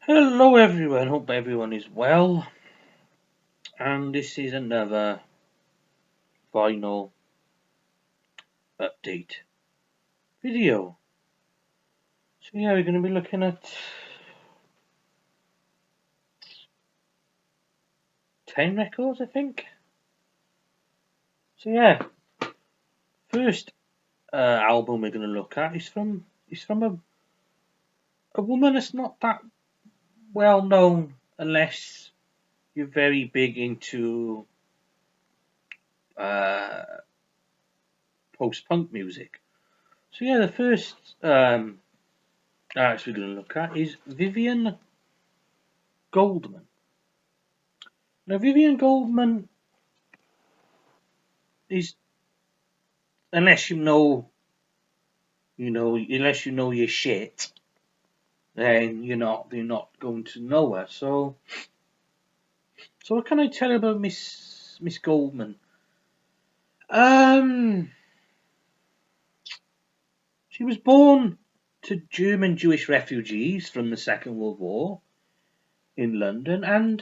Hello everyone, hope everyone is well, and this is another final update video. So yeah, we're going to be looking at 10 records, I think. So yeah, first album we're going to look at is from a woman that's not that well known unless you're very big into uh, post-punk music. So yeah, the first artist we're going to look at is Vivien Goldman. Now, Vivien Goldman is, unless unless you know your shit, then you're not going to know her. So what can I tell you about Miss Goldman? Um, she was born to German Jewish refugees from the Second World War in London, and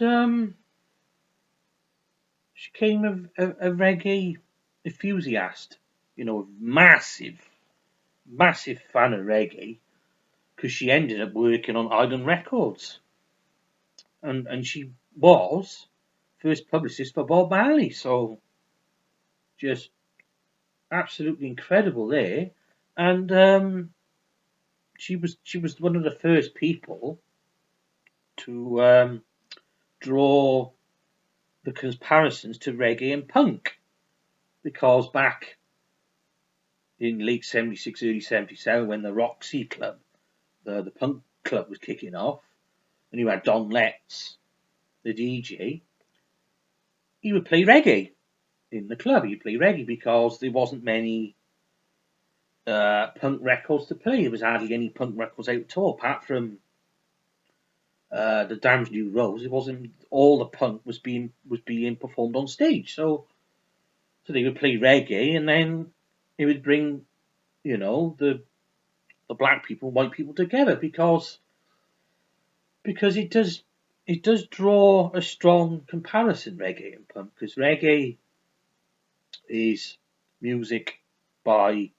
she became a reggae enthusiast. You know, massive fan of reggae because she ended up working on Island Records, and she was first publicist for Bob Marley. So just absolutely incredible there, and she was one of the first people to draw the comparisons to reggae and punk, because back in late '76, early '77, when the Roxy Club, the punk club, was kicking off, and you had Don Letts, the DJ, he would play reggae in the club. He'd play reggae because there wasn't many punk records to play. There was hardly any punk records out at all, apart from the Damned New Rose. It wasn't all the punk was being performed on stage. So they would play reggae, and then it would bring the black people, white people together, because it does draw a strong comparison, reggae and punk, because reggae is music by the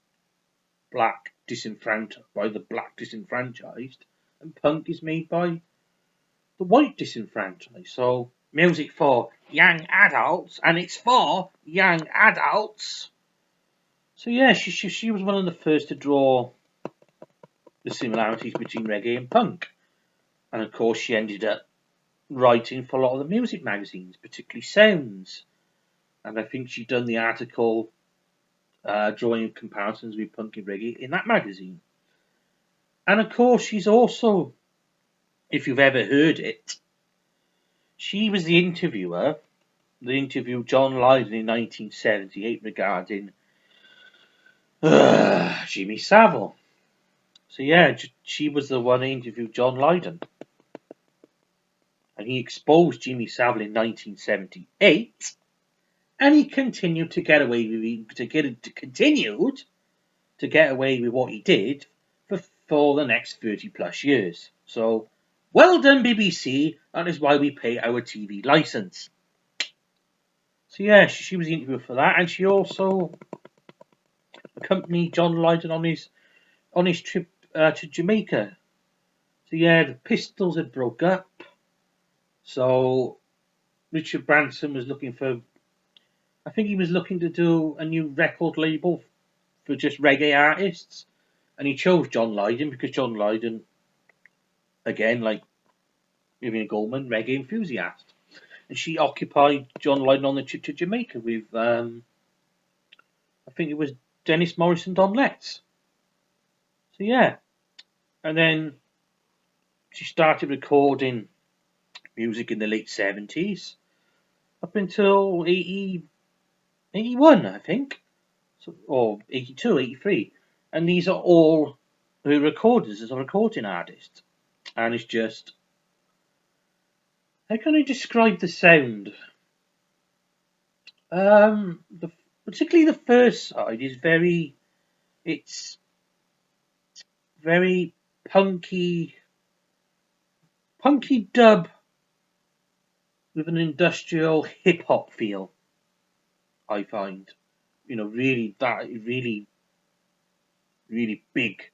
black disenfranchised, and punk is made by the white disenfranchised. So music for young adults, and it's for young adults. So yeah, she was one of the first to draw the similarities between reggae and punk, and of course she ended up writing for a lot of the music magazines, particularly Sounds, and I think she'd done the article drawing comparisons with punk and reggae in that magazine. And of course, she's also, if you've ever heard it, she was the interviewer that interviewed John Lydon in 1978 regarding Jimmy Savile. So yeah, she was the one that interviewed John Lydon, and he exposed Jimmy Savile in 1978, and he continued to get away with what he did for the next 30 plus years. So well done, BBC. That is why we pay our TV license. So yeah, she was the interviewer for that, and she also accompanied John Lydon on his trip to Jamaica. So yeah, the Pistols had broke up, so Richard Branson was looking for. I think he was looking to do a new record label for just reggae artists, and he chose John Lydon because John Lydon, again, like Vivien Goldman, reggae enthusiast. And she occupied John Lydon on the trip to Jamaica with, I think it was Dennis Morris and Don Letts. So yeah, and then she started recording music in the late '70s up until 81, I think, or 82, 83. And these are all her recordings as a recording artist. And it's just, how can I describe the sound? Particularly the first side is it's very punky, punky dub with an industrial hip hop feel. I find, really really big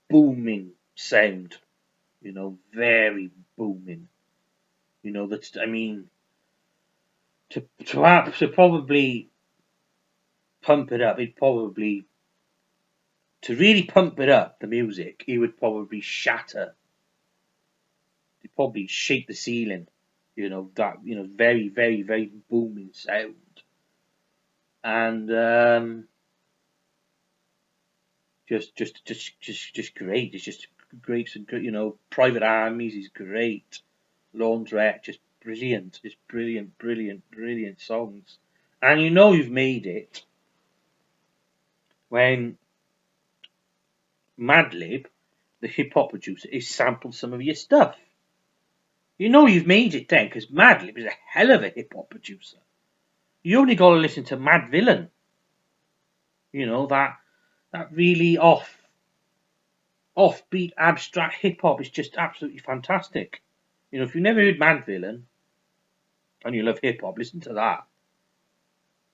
booming sound. Very booming. That's to probably pump it up. To really pump it up, the music, it would probably shatter. It'd probably shake the ceiling. Very very booming sound. And just great. It's just great. Private Armies is great. Laundrette, just brilliant. Just brilliant songs. And you've made it when Madlib, the hip hop producer, is sampled some of your stuff. You've made it then, because Madlib is a hell of a hip hop producer. You only got to listen to Mad Villain. That really offbeat abstract hip hop is just absolutely fantastic. If you've never heard Mad Villain and you love hip hop, listen to that.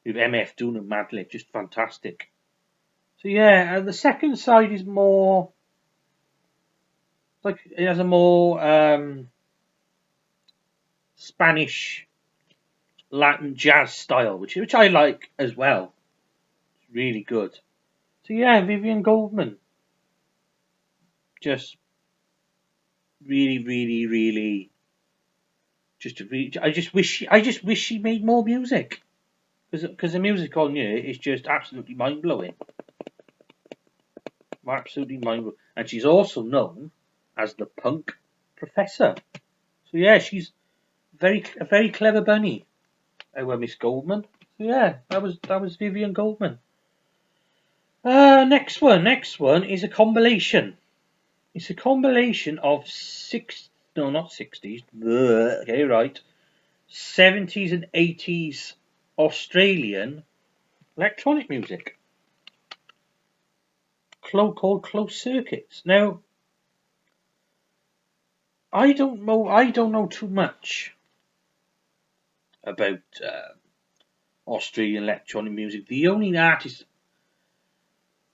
With MF Doom and Madlib, just fantastic. So yeah, the second side is more like it has a more Spanish Latin jazz style, which I like as well. It's really good. So yeah, Vivien Goldman, just really, I just wish she made more music, because the music on here is just absolutely mind blowing. Absolutely mind blowing, and she's also known as the punk professor. So yeah, she's a very clever bunny. Miss Goldman. So yeah, that was Vivien Goldman. Next one is a compilation. It's a compilation of not 60s. Okay, right. 70s and 80s Australian electronic music. Called Closed Circuits. Now, I don't know too much about Australian electronic music. The only artist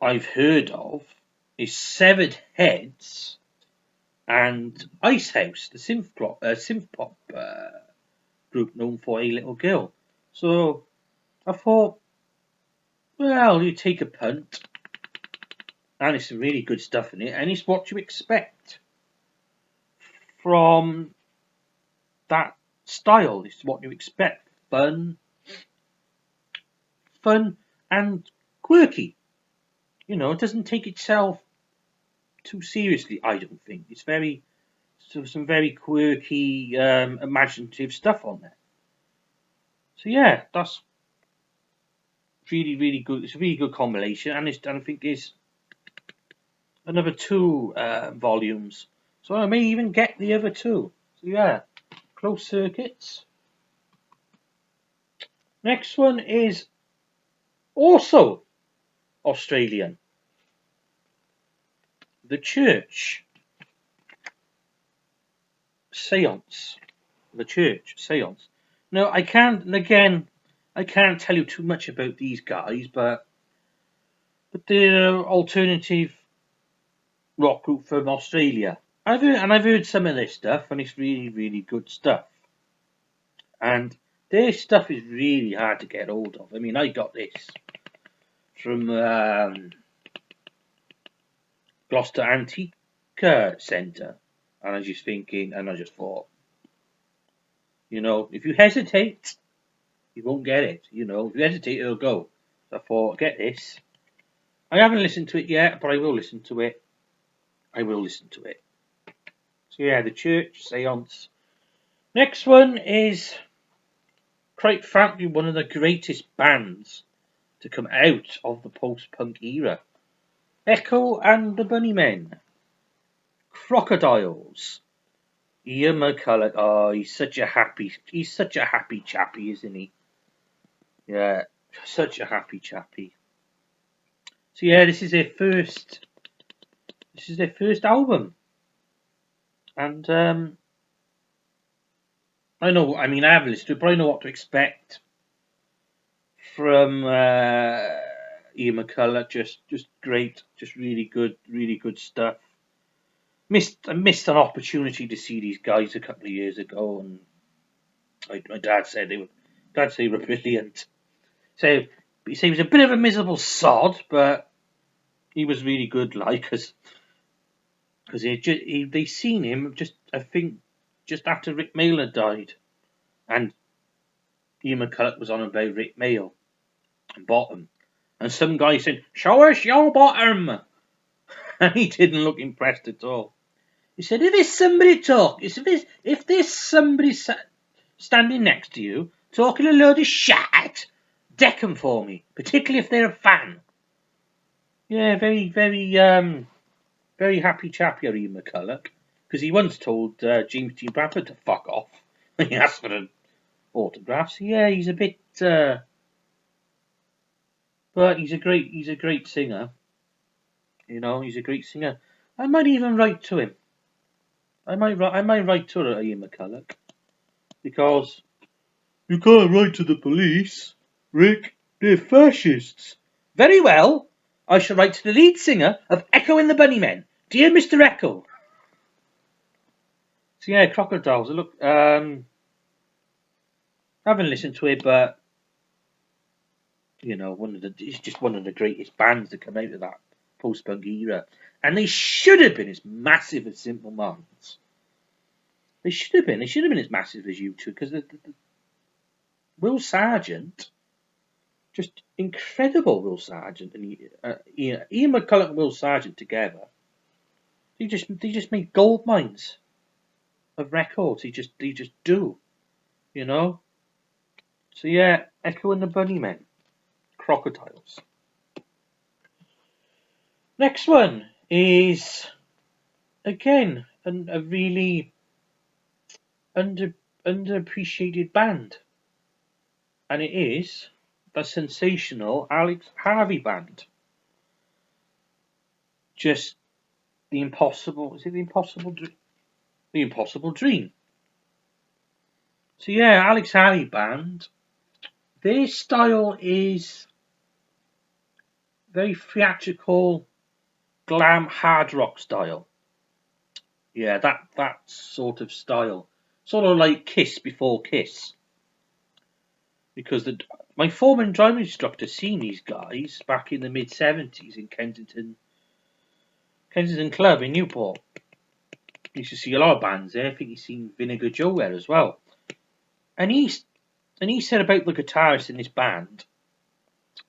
I've heard of is Severed Heads and Icehouse, the synth pop group known for A Little Girl. So I thought, well, you take a punt, and it's some really good stuff in it, and it's what you expect from that style. It's what you expect: fun and quirky. It doesn't take itself too seriously, I don't think. It's some very quirky, imaginative stuff on there. So yeah, that's really good. It's a really good compilation, and I think it's another 2 volumes. So I may even get the other 2. So yeah, Closed Circuits. Next one is also Australian. The Church Seance. The Church Seance. Now I can't tell you too much about these guys, but they're alternative rock group from Australia. I've heard some of their stuff, and it's really good stuff. And their stuff is really hard to get hold of. I got this from Gloucester Antique Centre, and I was just thinking, and I just thought, if you hesitate, you won't get it. If you hesitate, it'll go. So I thought, get this. I haven't listened to it yet, but I will listen to it. So yeah, The Church Seance. Next one is quite frankly one of the greatest bands to come out of the post-punk era. Echo and the Bunnymen. Crocodiles. Ian McCulloch. Oh, he's such a happy chappy, isn't he? Yeah, such a happy chappy. So yeah, this is their first album. And I know, I mean, I haven't listened to it, but I know what to expect from Ian McCulloch. Just great, just really good stuff. I missed an opportunity to see these guys a couple of years ago, and my dad said they were brilliant. So he said he was a bit of a miserable sod, but he was really good, like, because they seen him just, I think, just after Rick Mail died, and Ian McCulloch was on about Rick Mail and Bottom, and some guy said, "Show us your bottom," and he didn't look impressed at all. He said, "If there's somebody if there's somebody standing next to you talking a load of shit, deck 'em for me, particularly if they're a fan." Yeah, very happy chap here, Ian McCulloch, because he once told James T. Bradford to fuck off when he asked for an autograph. So yeah, he's a bit, but he's a great singer. You know, he's a great singer. I might even write to him. I might write to Ian McCulloch, because you can't write to the police, Rick. They're fascists. Very well. I shall write to the lead singer of Echo and the Bunnymen. Dear Mr. Echo. So yeah, Crocodiles. Look, I haven't listened to it, but you know, it's just one of the greatest bands to come out of that post-punk era, and they should have been as massive as Simple Minds. They should have been as massive as U2, because the Will Sargent, just incredible. Will Sargent and Ian McCulloch and Will Sargent together, they just make gold mines of records. They just do, you know. So yeah, Echo and the Bunnymen, Crocodiles. Next one is again a really underappreciated band, and it is the sensational Alex Harvey band. Just the impossible. Is it the impossible? The Impossible Dream. So yeah, Alex Harvey band. Their style is very theatrical, glam hard rock style. Yeah, that sort of style, sort of like Kiss before Kiss. Because my former driving instructor seen these guys back in the mid-70s in Kensington Club in Newport. He used to see a lot of bands there. I think he's seen Vinegar Joe there as well. And he said about the guitarist in this band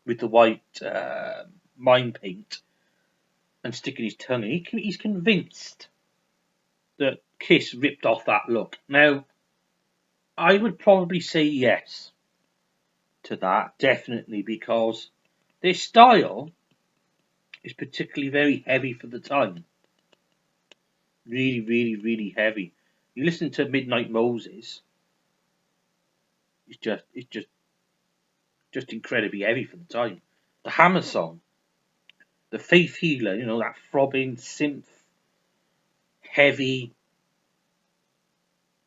with the white mime paint and sticking his tongue in. He's convinced that Kiss ripped off that look. Now, I would probably say yes to that, definitely, because their style is particularly very heavy for the time. Really heavy. You listen to Midnight Moses, it's just incredibly heavy for the time. The Hammer Song, the Faith Healer, you know, that throbbing synth, heavy,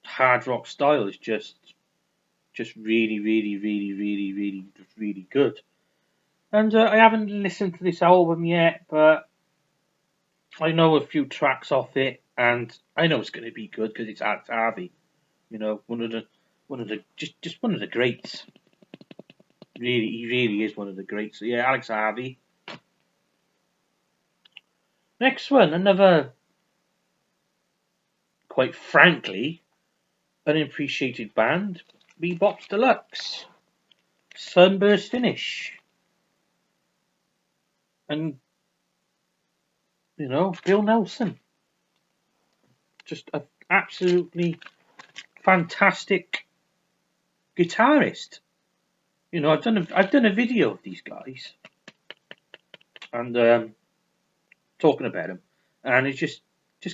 hard rock style is just really good. And I haven't listened to this album yet, but I know a few tracks off it, and I know it's going to be good because it's Alex Harvey, you know, one of the just one of the greats. Really, he really is one of the greats. So yeah, Alex Harvey. Next one, another, quite frankly, unappreciated band, Bebop's Deluxe, Sunburst Finish, and you know, Bill Nelson, just an absolutely fantastic guitarist. You know, I've done a video of these guys, and talking about them, and it's just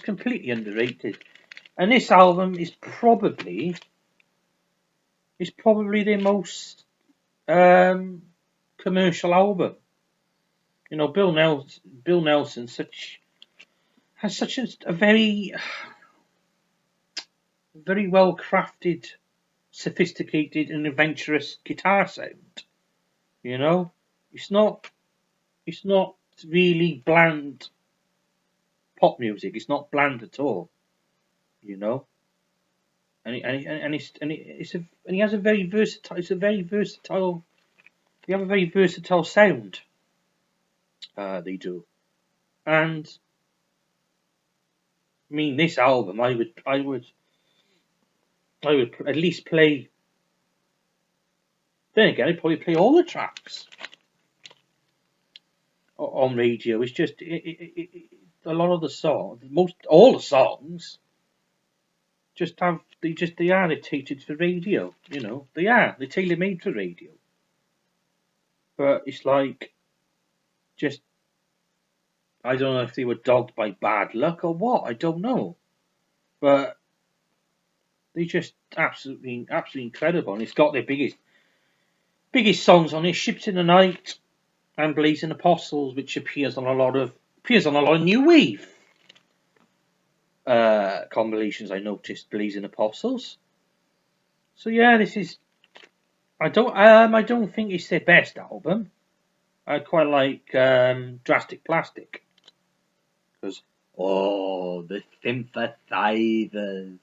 completely underrated. And this album is probably their most commercial album. You know, Bill Nelson has such a very very well crafted, sophisticated, and adventurous guitar sound. You know, it's not really bland pop music. It's not bland at all. You know, and he has a very versatile. It's a very versatile. They have a very versatile sound. They do, and I mean this album. I would at least play. Then again, I'd probably play all the tracks on radio. It's just a lot of the songs, all the songs, they are dictated for radio. You know, they're tailor made for radio. But it's like, just I don't know if they were dogged by bad luck or what. I don't know, but they just absolutely incredible. And it's got their biggest songs on it: "Ships in the Night" and "Blazing Apostles," which appears on a lot of new wave compilations. I noticed "Blazing Apostles." So yeah, this is. I don't think it's their best album. I quite like "Drastic Plastic" because the synthesizers,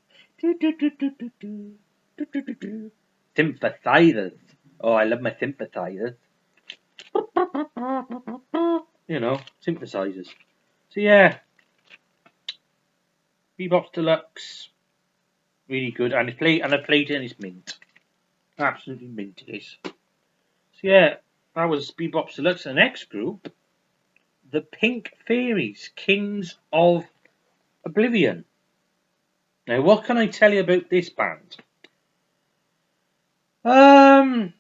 synthesizers. Oh, I love my synthesizers. You know, synthesizers. So yeah, Bebop's Deluxe, really good, and I played it and it's mint, absolutely mint it is. So yeah, that was Bebop's Deluxe. The next group, the Pink Fairies, Kings of Oblivion. Now, what can I tell you about this band? They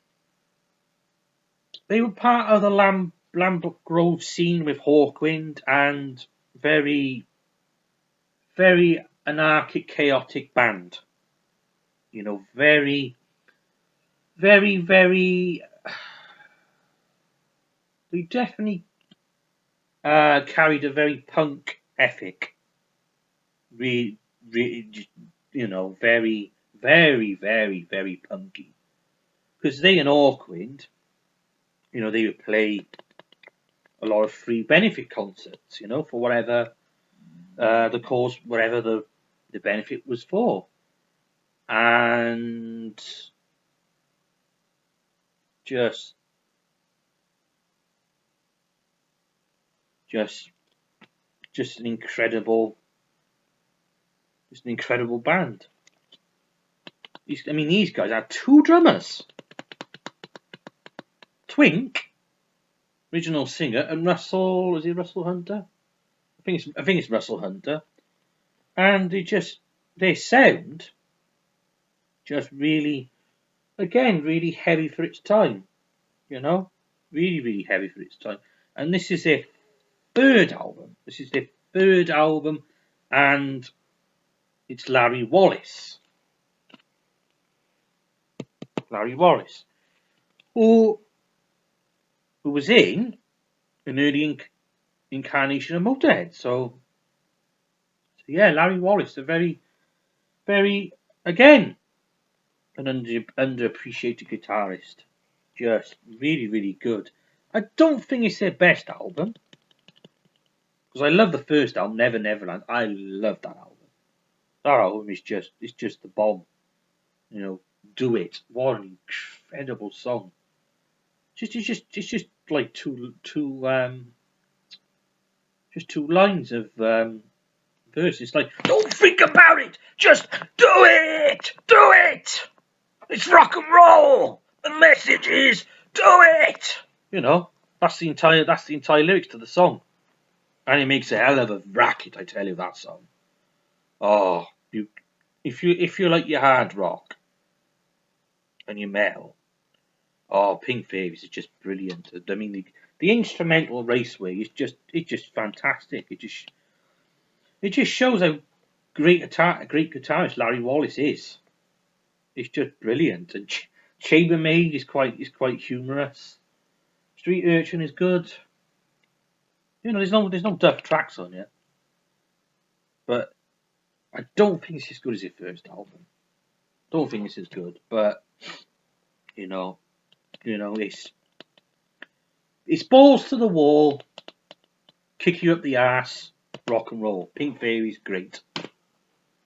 were part of the Lambeth Grove scene with Hawkwind, and very, very anarchic, chaotic band. You know, very, very, very. They definitely carried a very punk ethic. You know, very, very, very, very punky. Because they and Hawkwind, you know, they would play a lot of free benefit concerts, you know, for whatever the cause, whatever the benefit was for. And just an incredible band. These guys had two drummers. Twink, original singer, and Russell, is it Russell Hunter? I think it's Russell Hunter. And their sound just really, again, really heavy for its time. You know? Really, really heavy for its time. And this is their third album. And it's Larry Wallace. Who was in an early incarnation of Motorhead. So yeah, Larry Wallace, a very, very, again, an underappreciated guitarist. Just really, really good. I don't think it's their best album, because I love the first album, Never Neverland. I love that album. That album is just the bomb. You know, Do It. What an incredible song. It's just like two lines of verse. It's like, don't think about it, just do it. It's rock and roll. The message is do it. You know, that's the entire lyrics to the song, and it makes a hell of a racket. I tell you, that song. Oh, if you like your hard rock and your metal, oh, Pink Fairies is just brilliant. I mean, the instrumental Raceway is just fantastic. It just shows how great guitarist Larry Wallace is. It's just brilliant. And Chambermaid is quite humorous. Street Urchin is good. You know, there's no duff tracks on it, but I don't think it's as good as his first album. Don't think it's as good, but you know, it's balls to the wall, kick you up the ass, rock and roll. Pink Fairies, great,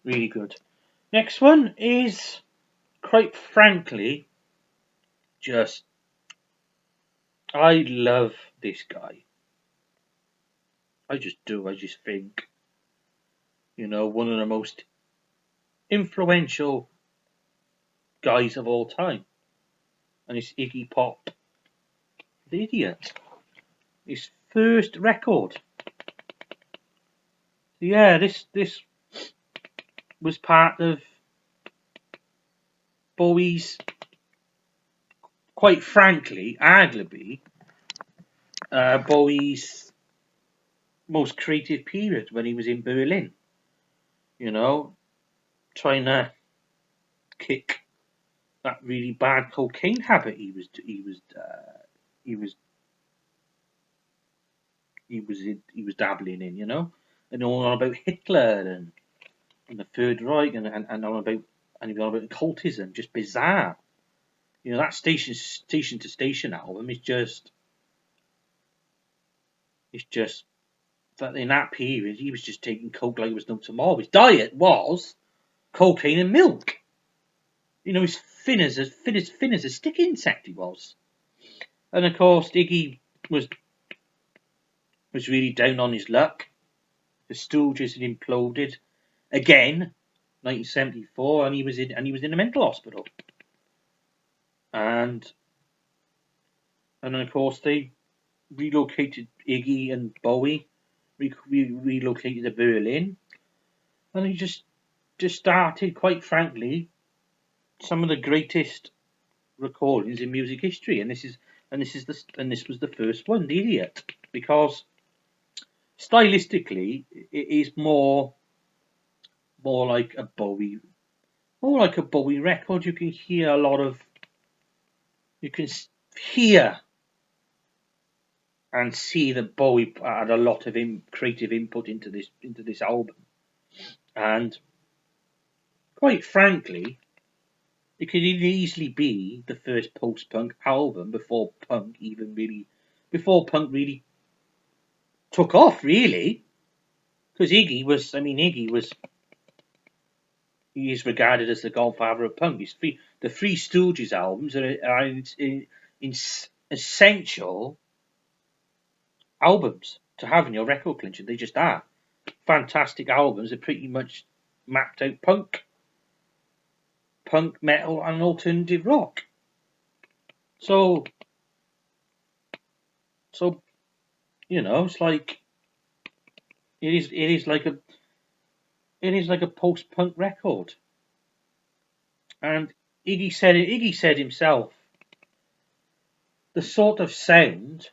really good. Next one is, quite frankly, just I love this guy. I just do. I just think, one of the most influential guys of all time, and it's Iggy Pop, the Idiot. His first record. Yeah, this was part of Bowie's, quite frankly, arguably, Bowie's most creative period when he was in Berlin. Trying to kick that really bad cocaine habit he was dabbling in, and all on about Hitler and the Third Reich and all about and he was on about occultism, just bizarre. That Station to Station album is just, that in that period he was just taking coke like it was no tomorrow. His diet was cocaine and milk. He's thin as a stick insect he was. And of course Iggy was really down on his luck. The Stooges had imploded again, 1974, and he was in a mental hospital. And then of course they relocated Iggy and Bowie, relocated to Berlin, and he just started, quite frankly, some of the greatest recordings in music history. And this was the first one, The Idiot, because stylistically it is more like a Bowie record. You can hear and see that Bowie had a lot of creative input into this album, and quite frankly, it could easily be the first post-punk album before punk really took off, really, because Iggy is regarded as the godfather of punk. The Three Stooges albums are essential albums to have in your record collection. They just are fantastic albums. They're pretty much mapped out punk, metal, and alternative rock. So it's like it is like a post-punk record. And Iggy said himself, the sort of sound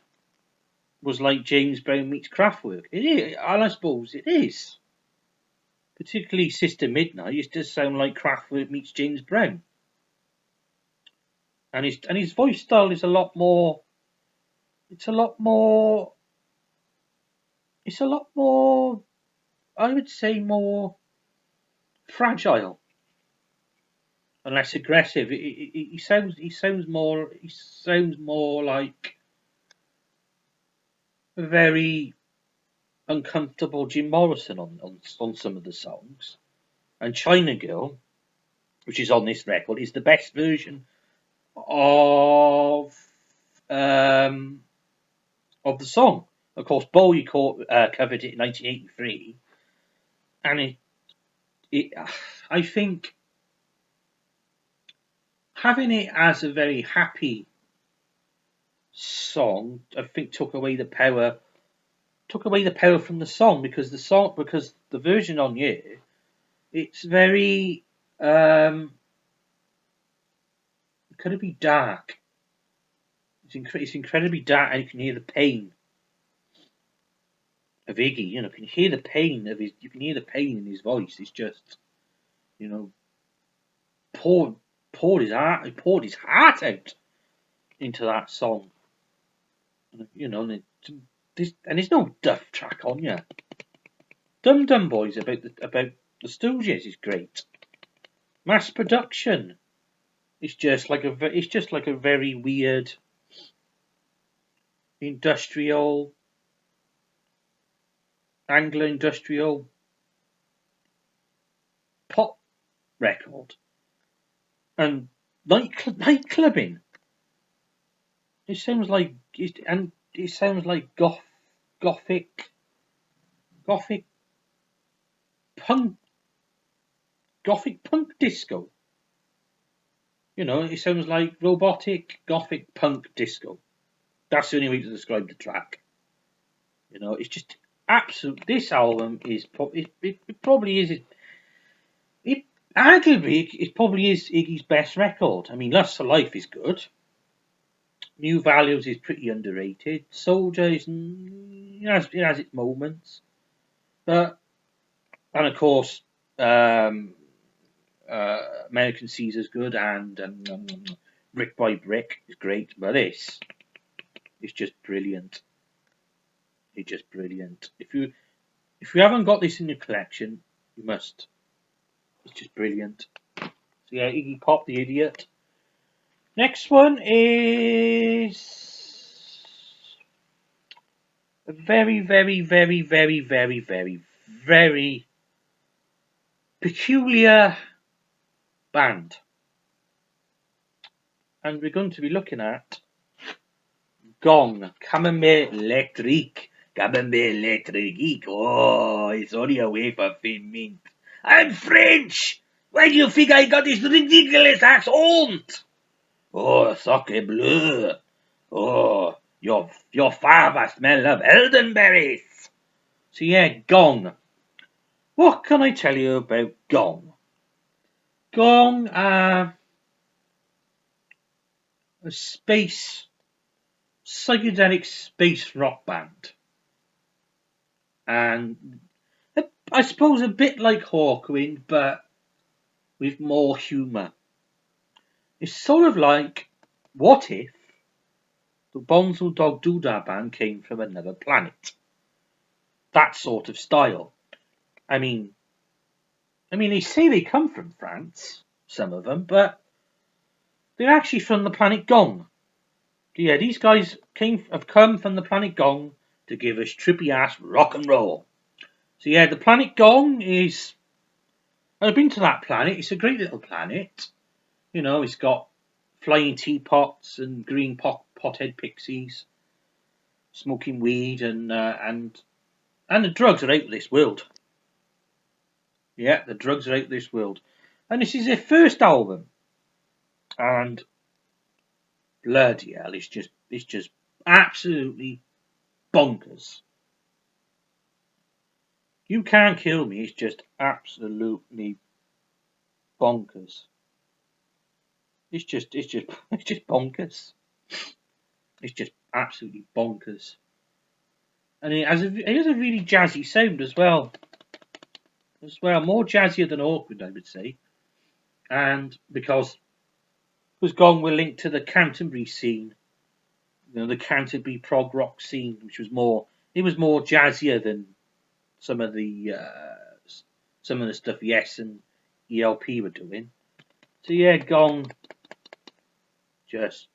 was like James Brown meets Kraftwerk. It is, and I suppose it is. Particularly Sister Midnight, it does sound like Kraftwerk meets James Brown. And his voice style is a lot more, I would say, more fragile and less aggressive. He sounds more like a very uncomfortable Jim Morrison on some of the songs. And China Girl, which is on this record, is the best version of the song. Of course, Bowie covered it in 1983, and I think having it as a very happy song, I think took away the power from the song, because the version on here, it's very could it be dark? It's incredibly dark, and you can hear the pain of Iggy. You can hear the pain in his voice. It's just, poured his heart out into that song. And there's no duff track on here. Dum Dum Boys about The Stooges is great. Mass Production is just like a very weird industrial Anglo-industrial pop record. And nightclubbing. It sounds like gothic punk disco. You know, it sounds like robotic gothic punk disco. That's the only way to describe the track. You know, it's just absolute. This album is it probably is. It arguably it probably is Iggy's best record. I mean, Lust for Life is good. New Values is pretty underrated. Soldier is it has its moments, but and of course American Caesar's good and Brick by Brick is great. But this is just brilliant. It's just brilliant. If you haven't got this in your collection, you must. It's just brilliant. So yeah, Iggy Pop, the Idiot. Next one is a very, very, very, very, very, very, very peculiar band. And we're going to be looking at Gong, Camembert, Electrique. Camembert, Electrique. Oh, it's only a way for thin mint. I'm French! Why do you think I got this ridiculous accent? Oh, sacre bleu. Oh, your father smell of elderberries. So yeah, Gong. What can I tell you about Gong? Gong are a psychedelic space rock band. And I suppose a bit like Hawkwind, but with more humour. It's sort of like, what if the Bonzo Dog Doodah band came from another planet? That sort of style. I mean, they say they come from France, some of them, but they're actually from the planet Gong. Yeah, these guys have come from the planet Gong to give us trippy ass rock and roll. So yeah, the planet Gong is. I've been to that planet. It's a great little planet. You know, it's got flying teapots and green pothead pixies, smoking weed, and the drugs are out of this world. Yeah, the drugs are out of this world, and this is their first album, and bloody hell, it's just absolutely bonkers. You Can't Kill Me is just absolutely bonkers. It's just bonkers. It's just absolutely bonkers. And it has a really jazzy sound as well. More jazzier than Awkward, I would say. And because Gong were linked to the Canterbury scene, you know, the Canterbury prog rock scene, which was more jazzier than some of the stuff Yes and ELP were doing. So yeah, Gong, just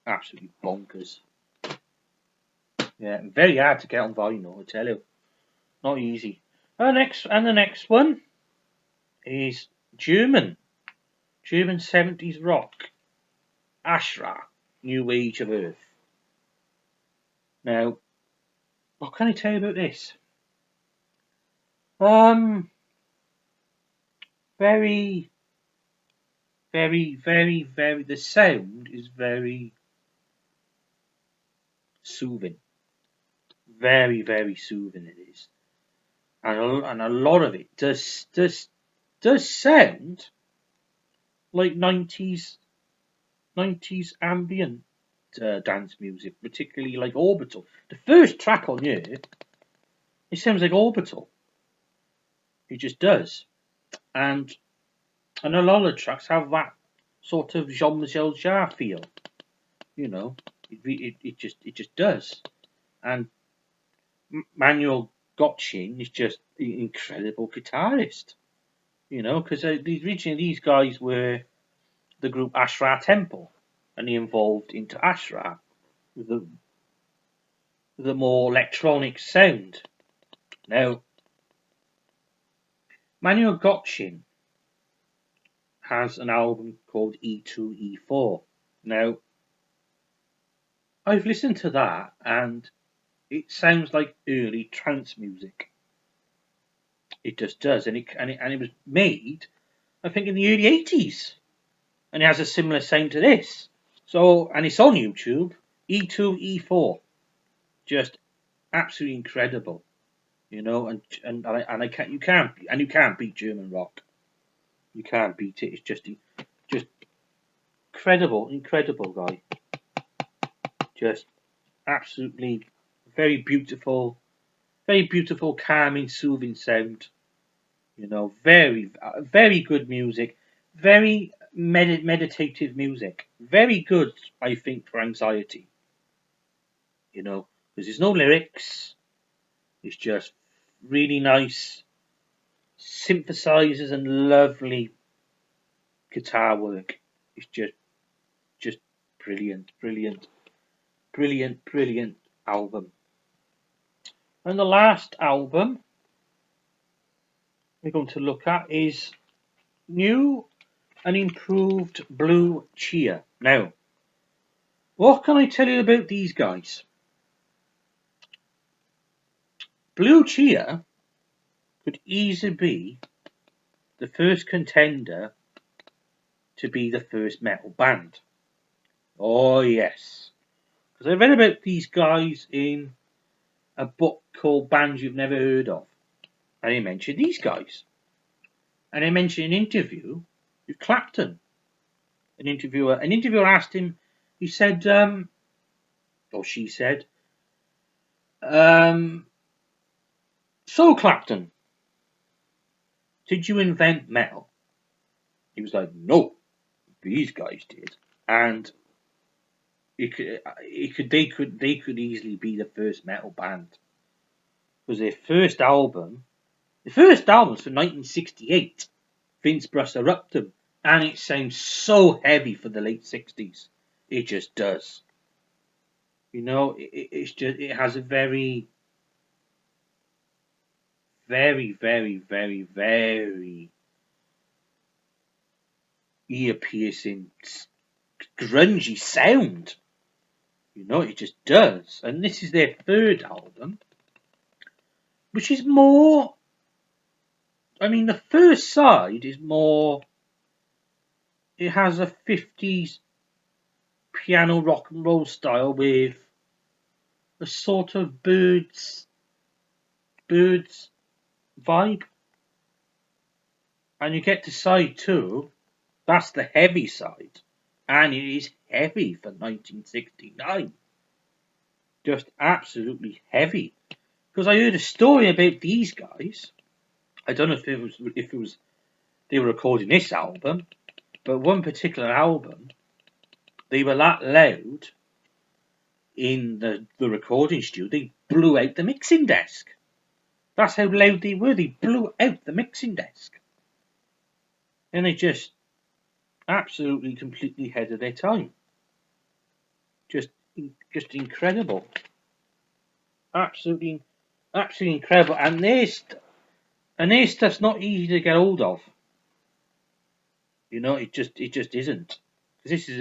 absolutely bonkers. Yeah, very hard to get on vinyl, I tell you. Not easy. And the next one is German 70s rock. AshRa, New Age of Earth. Now, what can I tell you about this? Very, very, very, very. The sound is very soothing. Very, very soothing it is, and a lot of it does sound like 90s ambient dance music, particularly like Orbital. The first track on here, it sounds like Orbital. It just does, and a lot of tracks have that sort of Jean-Michel Jarre feel. You know, it just does, and Manuel Goldman is just an incredible guitarist. You know, because originally these guys were the group AshRa Temple, and he evolved into AshRa with the more electronic sound. Now, Manuel Goldman has an album called E2, E4. Now, I've listened to that and it sounds like early trance music. It just does, and it was made, I think, in the early 80s, and it has a similar sound to this. So, and it's on YouTube. E2, E4, just absolutely incredible, you know. And you can't beat German rock. You can't beat it. It's just incredible guy. Just absolutely very beautiful, calming, soothing sound. You know, very good music, very meditative music, very good, I think, for anxiety. You know, because there's no lyrics. It's just really nice synthesizers and lovely guitar work. It's just brilliant album. And the last album we're going to look at is New and Improved Blue Cheer. Now, what can I tell you about these guys? Blue Cheer could easily be the first contender to be the first metal band. Oh yes, because I read about these guys in a book called Bands You've Never Heard Of, and he mentioned these guys, and he mentioned an interview with Clapton. An interviewer asked him, he said, or she said, so Clapton, did you invent metal? He was like, no, these guys did, and they could easily be the first metal band, because their first album was from 1968, Vince Bruss Eruptum, and it sounds so heavy for the late 60s. It just does. You know, it has a very ear-piercing, grungy sound. You know, it just does. And this is their third album, which is more, I mean, the first side is more, it has a 50s piano rock and roll style with a sort of birds vibe. And you get to side 2, that's the heavy side, and it is heavy for 1969. Just absolutely heavy. Because I heard a story about these guys. I don't know if it was they were recording this album, but one particular album, they were that loud in the recording studio, they blew out the mixing desk. That's how loud they were. They blew out the mixing desk. And they just absolutely, completely ahead of their time. Just incredible. Absolutely incredible. And their stuff's not easy to get hold of. You know, it just isn't. Because is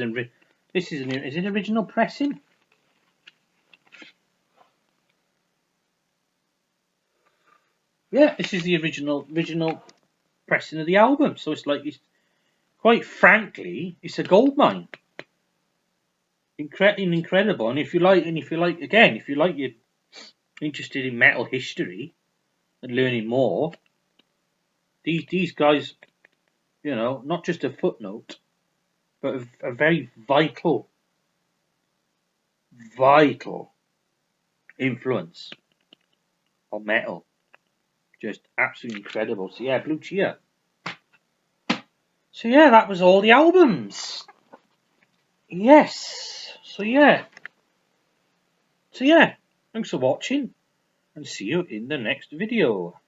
it original pressing? Yeah, this is the original pressing of the album. So it's quite frankly, it's a gold mine. Incredible. And if you like, you're interested in metal history and learning more, these guys, you know, not just a footnote, but a very vital influence on metal. Just absolutely incredible. So yeah, Blue Cheer. So yeah, that was all the albums. Yes. So yeah. Thanks for watching. and see you in the next video.